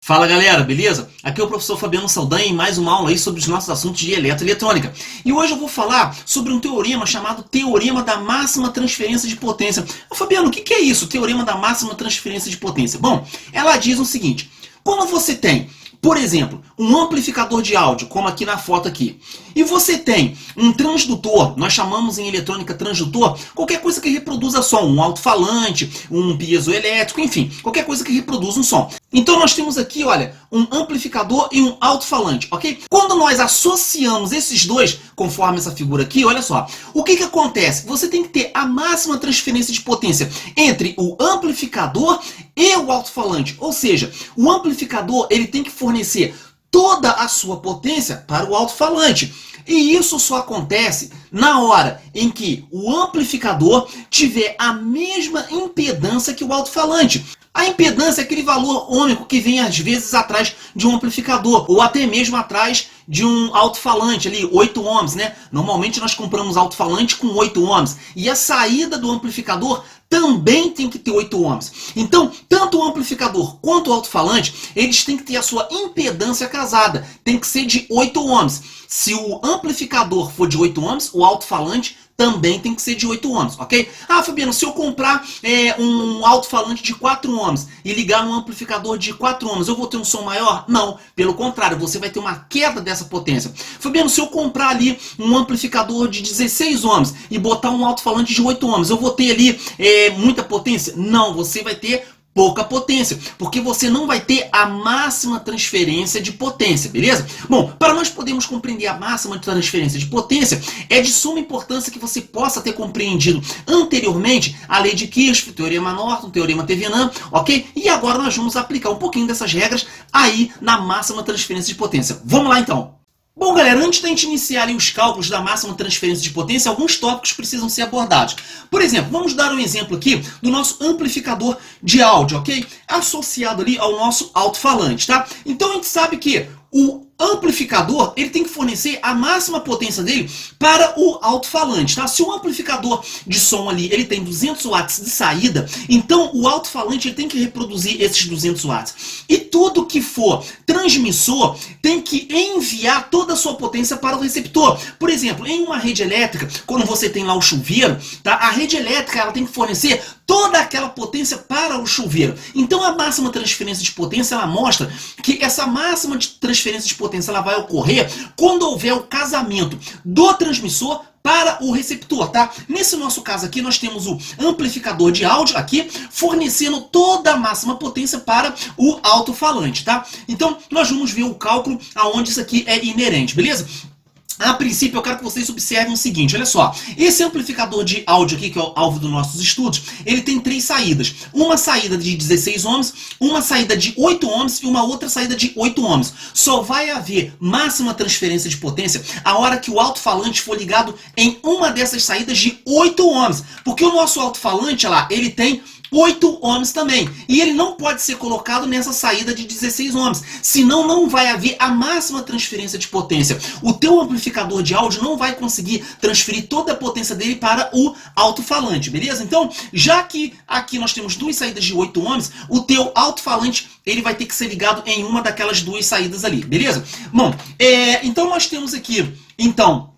Fala galera, beleza? Aqui é o professor Fabiano Saldanha em mais uma aula aí sobre os nossos assuntos de eletroeletrônica. E hoje eu vou falar sobre um teorema chamado Teorema da Máxima Transferência de Potência. Fabiano, o que é isso, Teorema da Máxima Transferência de Potência? Bom, ela diz o seguinte: quando você tem, por exemplo, um amplificador de áudio, como aqui na foto aqui, e você tem um transdutor, nós chamamos em eletrônica transdutor, qualquer coisa que reproduza som, um alto-falante, um piezoelétrico, enfim, qualquer coisa que reproduz um som. Então nós temos aqui, olha, um amplificador e um alto-falante, ok? Quando nós associamos esses dois, conforme essa figura aqui, olha só, o que acontece? Você tem que ter a máxima transferência de potência entre o amplificador e o alto-falante, ou seja, o amplificador ele tem que fornecer toda a sua potência para o alto-falante. E isso só acontece na hora em que o amplificador tiver a mesma impedância que o alto-falante. A impedância é aquele valor ômico que vem às vezes atrás de um amplificador, ou até mesmo atrás de um alto-falante, ali 8 ohms, né? Normalmente nós compramos alto-falante com 8 ohms. E a saída do amplificador também tem que ter 8 ohms. Então, tanto o amplificador quanto o alto-falante, eles têm que ter a sua impedância casada. Tem que ser de 8 ohms. Se o amplificador for de 8 ohms, o alto-falante também tem que ser de 8 ohms, ok? Ah, Fabiano, se eu comprar um alto-falante de 4 ohms e ligar um amplificador de 4 ohms, eu vou ter um som maior? Não, pelo contrário, você vai ter uma queda dessa potência. Fabiano, se eu comprar ali um amplificador de 16 ohms e botar um alto-falante de 8 ohms, eu vou ter ali muita potência? Não, você vai ter pouca potência, porque você não vai ter a máxima transferência de potência, beleza? Bom, para nós podermos compreender a máxima transferência de potência, é de suma importância que você possa ter compreendido anteriormente a lei de Kirchhoff, teorema Norton, teorema Thevenin, ok? E agora nós vamos aplicar um pouquinho dessas regras aí na máxima transferência de potência. Vamos lá então! Bom, galera, antes da gente iniciar ali os cálculos da máxima transferência de potência, alguns tópicos precisam ser abordados. Por exemplo, vamos dar um exemplo aqui do nosso amplificador de áudio, ok? Associado ali ao nosso alto-falante, tá? Então a gente sabe que o amplificador ele tem que fornecer a máxima potência dele para o alto-falante, tá? Se o amplificador de som ali ele tem 200 watts de saída, então o alto-falante ele tem que reproduzir esses 200 watts. E tudo que for transmissor tem que enviar toda a sua potência para o receptor. Por exemplo, em uma rede elétrica, quando você tem lá o chuveiro, tá? A rede elétrica ela tem que fornecer toda aquela potência para o chuveiro. Então a máxima transferência de potência ela mostra que essa máxima de transferência de potência ela vai ocorrer quando houver o casamento do transmissor para o receptor, tá? Nesse nosso caso aqui, nós temos o amplificador de áudio aqui, fornecendo toda a máxima potência para o alto-falante, tá? Então, nós vamos ver o cálculo aonde isso aqui é inerente, beleza? A princípio, eu quero que vocês observem o seguinte, olha só. Esse amplificador de áudio aqui, que é o alvo dos nossos estudos, ele tem 3 saídas. Uma saída de 16 ohms, uma saída de 8 ohms e uma outra saída de 8 ohms. Só vai haver máxima transferência de potência a hora que o alto-falante for ligado em uma dessas saídas de 8 ohms. Porque o nosso alto-falante, lá, ele tem 8 ohms também. E ele não pode ser colocado nessa saída de 16 ohms. Senão não vai haver a máxima transferência de potência. O teu amplificador de áudio não vai conseguir transferir toda a potência dele para o alto-falante, beleza? Então, já que aqui nós temos 2 saídas de 8 ohms, o teu alto-falante ele vai ter que ser ligado em uma daquelas 2 saídas ali, beleza? Bom, então nós temos aqui, então,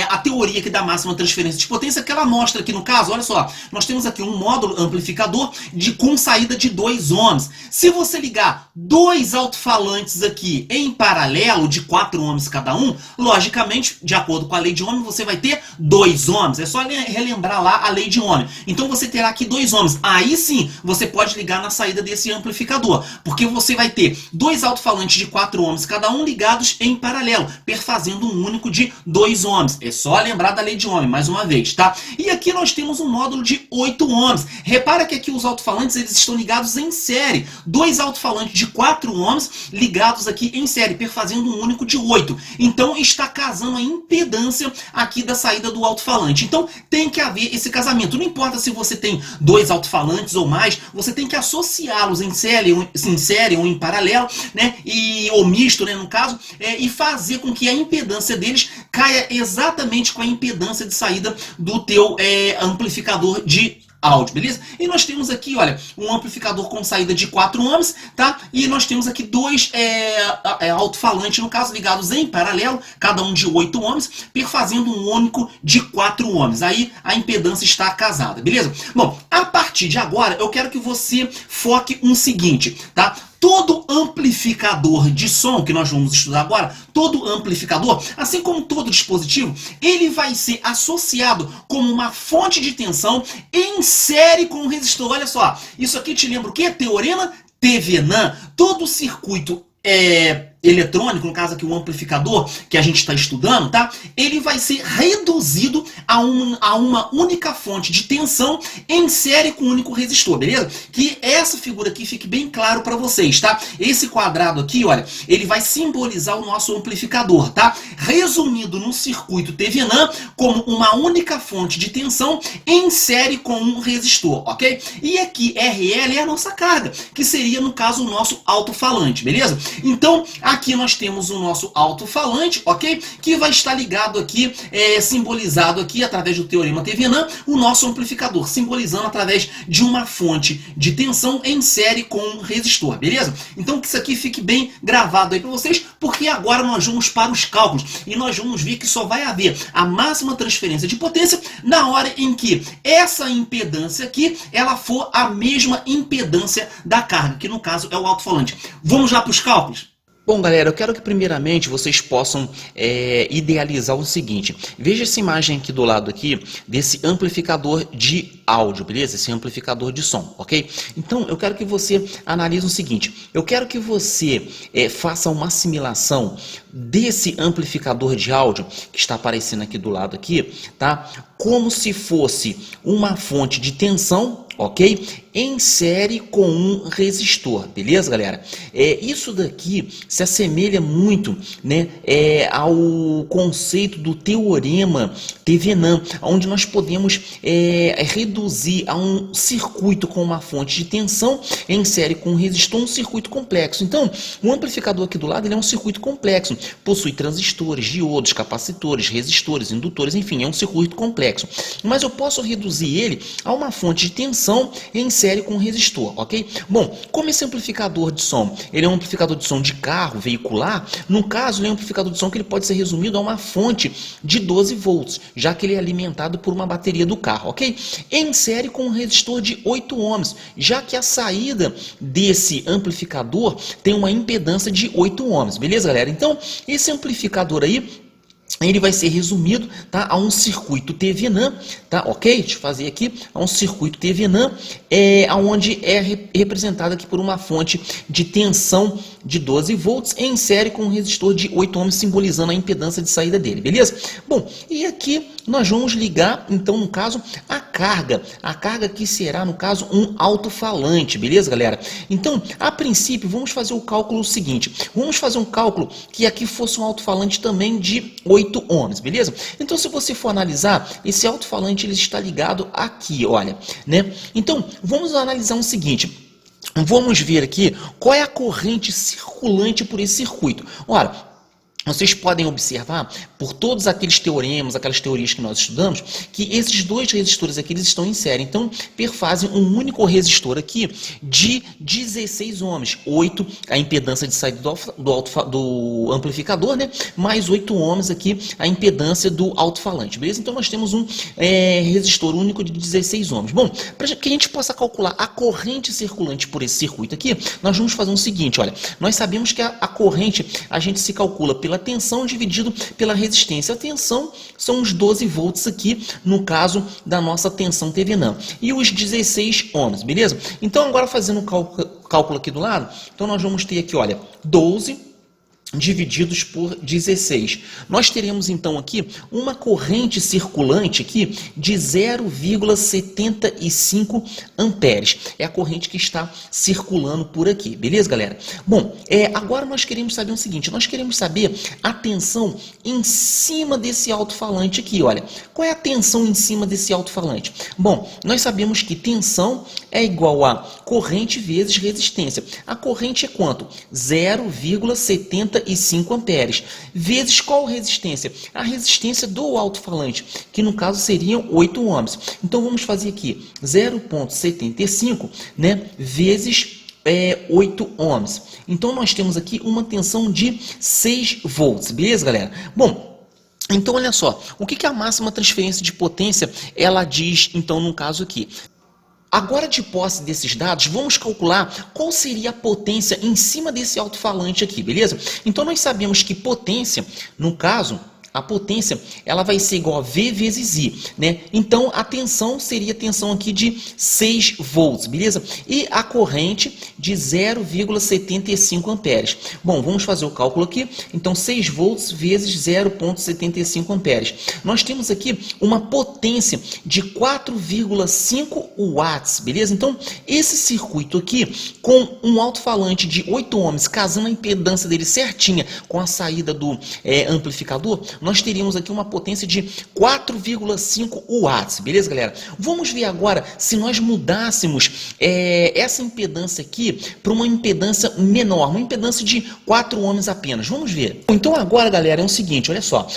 a teoria aqui da máxima transferência de potência, que ela mostra aqui no caso, olha só, nós temos aqui um módulo amplificador com saída de 2 ohms. Se você ligar 2 alto-falantes aqui em paralelo, de 4 ohms cada um, logicamente, de acordo com a lei de Ohm, você vai ter 2 ohms. É só relembrar lá a lei de Ohm. Então você terá aqui 2 ohms. Aí sim, você pode ligar na saída desse amplificador, porque você vai ter 2 alto-falantes de 4 ohms cada um ligados em paralelo, perfazendo um único de 2 ohms. É só lembrar da lei de Ohm, mais uma vez, tá? E aqui nós temos um módulo de 8 ohms. Repara que aqui os alto-falantes eles estão ligados em série. 2 alto-falantes de 4 ohms ligados aqui em série, perfazendo um único de 8. Então está casando a impedância aqui da saída do alto-falante. Então tem que haver esse casamento. Não importa se você tem 2 alto-falantes ou mais, você tem que associá-los em série ou em paralelo, né? Ou misto, né, no caso, e fazer com que a impedância deles caia exatamente com a impedância de saída do teu amplificador de áudio, beleza? E nós temos aqui, olha, um amplificador com saída de 4 ohms, tá? E nós temos aqui dois alto-falantes, no caso, ligados em paralelo, cada um de 8 ohms, perfazendo um único de 4 ohms. Aí a impedância está casada, beleza? Bom, a partir de agora, eu quero que você foque no seguinte, tá? Todo amplificador de som, que nós vamos estudar agora, todo amplificador, assim como todo dispositivo, ele vai ser associado como uma fonte de tensão em série com o resistor. Olha só, isso aqui te lembra o quê? Teorema Thevenin. Todo circuito eletrônico, no caso aqui o amplificador que a gente está estudando, tá? Ele vai ser reduzido a uma única fonte de tensão em série com um único resistor, beleza? Que essa figura aqui fique bem claro para vocês, tá? Esse quadrado aqui, olha, ele vai simbolizar o nosso amplificador, tá? Resumido no circuito Thevenin como uma única fonte de tensão em série com um resistor, ok? E aqui RL é a nossa carga, que seria, no caso, o nosso alto-falante, beleza? Então, aqui nós temos o nosso alto-falante, ok? Que vai estar ligado aqui, simbolizado aqui através do teorema Thevenin, o nosso amplificador, simbolizando através de uma fonte de tensão em série com um resistor, beleza? Então que isso aqui fique bem gravado aí para vocês, porque agora nós vamos para os cálculos e nós vamos ver que só vai haver a máxima transferência de potência na hora em que essa impedância aqui, ela for a mesma impedância da carga, que no caso é o alto-falante. Vamos lá para os cálculos? Bom, galera, eu quero que primeiramente vocês possam idealizar o seguinte. Veja essa imagem aqui do lado aqui desse amplificador de áudio, beleza? Esse amplificador de som, ok? Então, eu quero que você analise o seguinte. Eu quero que você faça uma assimilação desse amplificador de áudio que está aparecendo aqui do lado aqui, tá? Como se fosse uma fonte de tensão, ok? Em série com um resistor, beleza, galera? Isso daqui se assemelha muito, né, ao conceito do teorema Thevenin, onde nós podemos reduzir a um circuito com uma fonte de tensão em série com um resistor, um circuito complexo. Então, o amplificador aqui do lado ele é um circuito complexo, possui transistores, diodos, capacitores, resistores, indutores, enfim, é um circuito complexo. Mas eu posso reduzir ele a uma fonte de tensão em série com um resistor, ok? Bom, como esse amplificador de som, ele é um amplificador de som de carro, veicular, no caso, ele é um amplificador de som que ele pode ser resumido a uma fonte de 12 volts, já que ele é alimentado por uma bateria do carro, ok? Em série com um resistor de 8 ohms, já que a saída desse amplificador tem uma impedância de 8 ohms, beleza, galera? Então, esse amplificador aí, ele vai ser resumido, tá, a um circuito Thevenin, tá, ok? Deixa eu fazer aqui, a um circuito Thevenin, onde é representado aqui por uma fonte de tensão de 12 volts em série com um resistor de 8 ohms, simbolizando a impedância de saída dele, beleza? Bom, e aqui nós vamos ligar, então, no caso, a carga que será, no caso, um alto-falante, beleza, galera? Então, a princípio, vamos fazer o cálculo seguinte, vamos fazer um cálculo que aqui fosse um alto-falante também de 8 ohms, beleza? Então, se você for analisar, esse alto-falante ele está ligado aqui, olha, né? Então, vamos analisar o seguinte. Vamos ver aqui qual é a corrente circulante por esse circuito. Ora, vocês podem observar, por todos aqueles teoremas, aquelas teorias que nós estudamos, que esses dois resistores aqui eles estão em série. Então, perfazem um único resistor aqui de 16 ohms. 8, a impedância de saída do amplificador, né? Mais 8 ohms aqui, a impedância do alto-falante, beleza? Então, nós temos um resistor único de 16 ohms. Bom, para que a gente possa calcular a corrente circulante por esse circuito aqui, nós vamos fazer o seguinte, olha. Nós sabemos que a corrente, a gente se calcula pela tensão dividido pela resistência. A tensão são os 12 volts aqui, no caso da nossa tensão Thevenin. E os 16 ohms, beleza? Então, agora fazendo o cálculo aqui do lado, então nós vamos ter aqui, olha, 12 divididos por 16. Nós teremos então aqui uma corrente circulante aqui de 0,75 amperes. É a corrente que está circulando por aqui, beleza, galera? Bom, agora nós queremos saber o seguinte, nós queremos saber a tensão em cima desse alto-falante aqui, olha. Qual é a tensão em cima desse alto-falante? Bom, nós sabemos que tensão é igual a corrente vezes resistência. A corrente é quanto? 0,75 75 amperes, vezes qual resistência? A resistência do alto-falante, que no caso seriam 8 ohms. Então vamos fazer aqui 0,75, né, vezes 8 ohms. Então nós temos aqui uma tensão de 6 volts, beleza, galera? Bom, então olha só, o que a máxima transferência de potência ela diz, então, no caso aqui? Agora, de posse desses dados, vamos calcular qual seria a potência em cima desse alto-falante aqui, beleza? Então, nós sabemos que potência, no caso, a potência ela vai ser igual a V vezes I, né? Então, a tensão seria a tensão aqui de 6 volts, beleza? E a corrente de 0,75 amperes. Bom, vamos fazer o cálculo aqui. Então, 6 volts vezes 0,75 amperes. Nós temos aqui uma potência de 4,5 watts, beleza? Então, esse circuito aqui, com um alto-falante de 8 ohms, casando a impedância dele certinha com a saída do amplificador, nós teríamos aqui uma potência de 4,5 watts, beleza, galera? Vamos ver agora se nós mudássemos essa impedância aqui para uma impedância menor, uma impedância de 4 ohms apenas. Vamos ver. Então agora, galera, é o seguinte, olha só,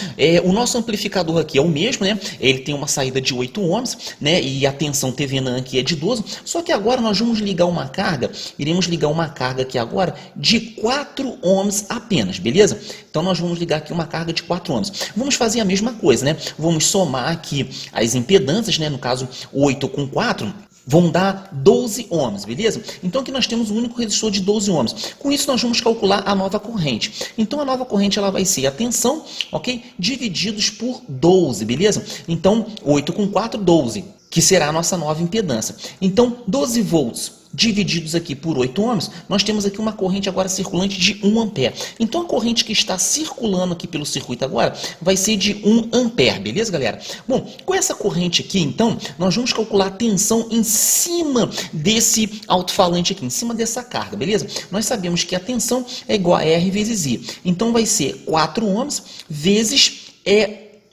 o nosso amplificador aqui é o mesmo, né? Ele tem uma saída de 8 ohms, né? E a tensão TVNAN aqui é de 12, só que agora nós vamos ligar uma carga, iremos ligar uma carga aqui agora de 4 ohms apenas, beleza? Então nós vamos ligar aqui uma carga de 4 ohms. Vamos fazer a mesma coisa, né? Vamos somar aqui as impedâncias, né? No caso, 8 com 4 vão dar 12 ohms, beleza? Então aqui nós temos um único resistor de 12 ohms. Com isso nós vamos calcular a nova corrente. Então a nova corrente ela vai ser a tensão, ok? Divididos por 12, beleza? Então 8 com 4, 12, que será a nossa nova impedância. Então 12 volts divididos aqui por 8 ohms, nós temos aqui uma corrente agora circulante de 1 ampere. Então a corrente que está circulando aqui pelo circuito agora vai ser de 1 ampere, beleza, galera? Bom, com essa corrente aqui, então, nós vamos calcular a tensão em cima desse alto-falante aqui, em cima dessa carga, beleza? Nós sabemos que a tensão é igual a R vezes I. Então vai ser 4 ohms vezes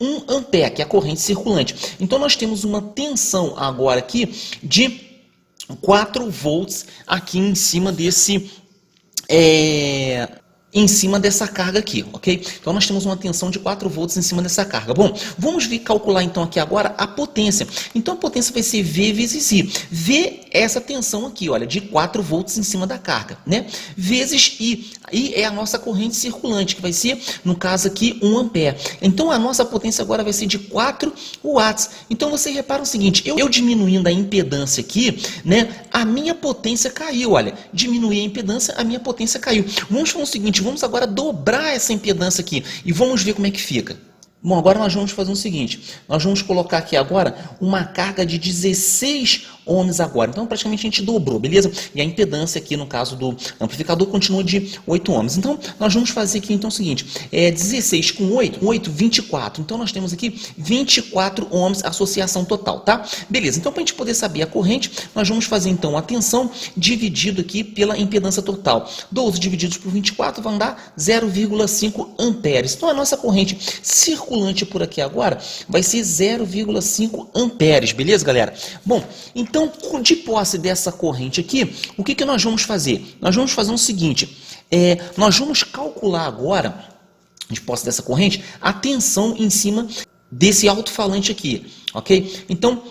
1 ampere, que é a corrente circulante. Então nós temos uma tensão agora aqui de 4 volts aqui em cima desse em cima dessa carga aqui, ok? Então nós temos uma tensão de 4 volts em cima dessa carga. Bom, vamos calcular então aqui agora a potência. Então a potência vai ser V vezes I. V é essa tensão aqui, olha, de 4 volts em cima da carga, né? Vezes I. I é a nossa corrente circulante, que vai ser, no caso aqui, 1 ampere. Então a nossa potência agora vai ser de 4 watts. Então você repara o seguinte, eu diminuindo a impedância aqui, né? A minha potência caiu, olha. Diminuí a impedância, a minha potência caiu. Vamos fazer o seguinte, vamos agora dobrar essa impedância aqui e vamos ver como é que fica. Bom, agora nós vamos fazer o seguinte, nós vamos colocar aqui agora uma carga de 16 ohms agora. Então praticamente a gente dobrou, beleza? E a impedância aqui no caso do amplificador continua de 8 ohms. Então nós vamos fazer aqui então o seguinte, 16 com 8, 24. Então nós temos aqui 24 ohms associação total, tá? Beleza, então para a gente poder saber a corrente, nós vamos fazer então a tensão dividido aqui pela impedância total. 12 divididos por 24 vão dar 0,5 amperes. Então a nossa corrente circulante por aqui agora vai ser 0,5 amperes, beleza, galera? Bom, então, de posse dessa corrente aqui, o que nós vamos fazer? Nós vamos fazer o seguinte, nós vamos calcular agora, de posse dessa corrente, a tensão em cima desse alto-falante aqui, ok? Então,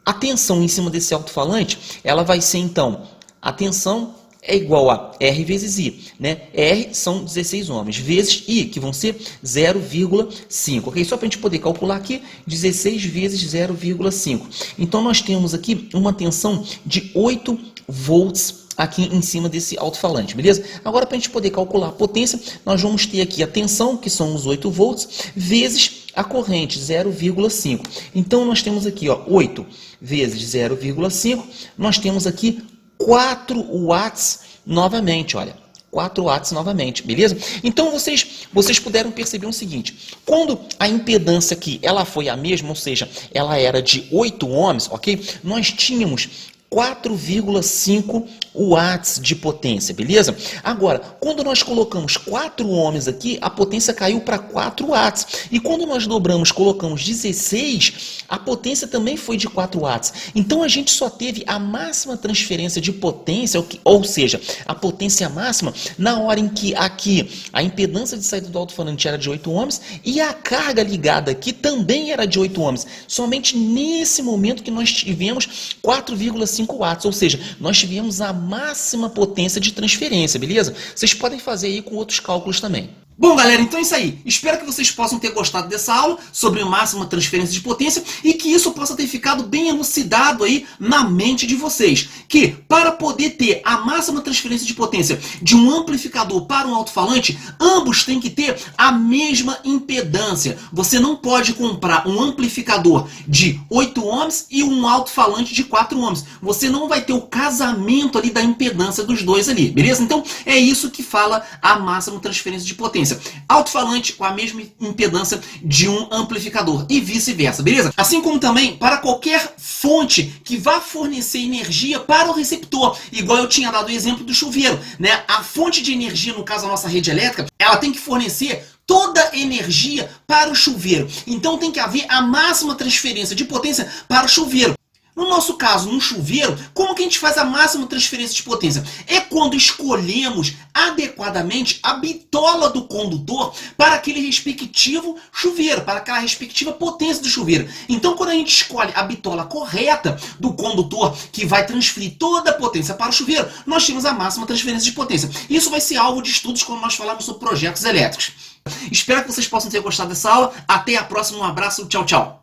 a tensão em cima desse alto-falante, ela vai ser, então, a tensão é igual a R vezes I, né? R são 16 ohms, vezes I, que vão ser 0,5, ok? Só para a gente poder calcular aqui, 16 vezes 0,5. Então, nós temos aqui uma tensão de 8 volts aqui em cima desse alto-falante, beleza? Agora, para a gente poder calcular a potência, nós vamos ter aqui a tensão, que são os 8 volts, vezes a corrente, 0,5. Então, nós temos aqui, ó, 8 vezes 0,5, nós temos aqui 4 watts novamente, olha, 4 watts novamente, beleza? Então vocês puderam perceber o seguinte, quando a impedância aqui, ela foi a mesma, ou seja, ela era de 8 ohms, ok? Nós tínhamos 4,5 watts de potência, beleza? Agora, quando nós colocamos 4 ohms aqui, a potência caiu para 4 watts. E quando nós dobramos, colocamos 16, a potência também foi de 4 watts. Então a gente só teve a máxima transferência de potência, ou seja, a potência máxima, na hora em que aqui a impedância de saída do alto-falante era de 8 ohms e a carga ligada aqui também era de 8 ohms. Somente nesse momento que nós tivemos 4,5 watts, ou seja, nós tivemos a máxima potência de transferência, beleza? Vocês podem fazer aí com outros cálculos também. Bom, galera, então é isso aí. Espero que vocês possam ter gostado dessa aula sobre máxima transferência de potência e que isso possa ter ficado bem elucidado aí na mente de vocês. Que para poder ter a máxima transferência de potência de um amplificador para um alto-falante, ambos têm que ter a mesma impedância. Você não pode comprar um amplificador de 8 ohms e um alto-falante de 4 ohms. Você não vai ter o casamento ali da impedância dos dois ali, beleza? Então é isso que fala a máxima transferência de potência. Alto-falante com a mesma impedância de um amplificador e vice-versa, beleza? Assim como também para qualquer fonte que vá fornecer energia para o receptor, igual eu tinha dado o exemplo do chuveiro, né? A fonte de energia, no caso a nossa rede elétrica, ela tem que fornecer toda a energia para o chuveiro. Então tem que haver a máxima transferência de potência para o chuveiro. No nosso caso, num chuveiro, como que a gente faz a máxima transferência de potência? É quando escolhemos adequadamente a bitola do condutor para aquele respectivo chuveiro, para aquela respectiva potência do chuveiro. Então, quando a gente escolhe a bitola correta do condutor, que vai transferir toda a potência para o chuveiro, nós temos a máxima transferência de potência. Isso vai ser alvo de estudos quando nós falarmos sobre projetos elétricos. Espero que vocês possam ter gostado dessa aula. Até a próxima, um abraço, tchau, tchau.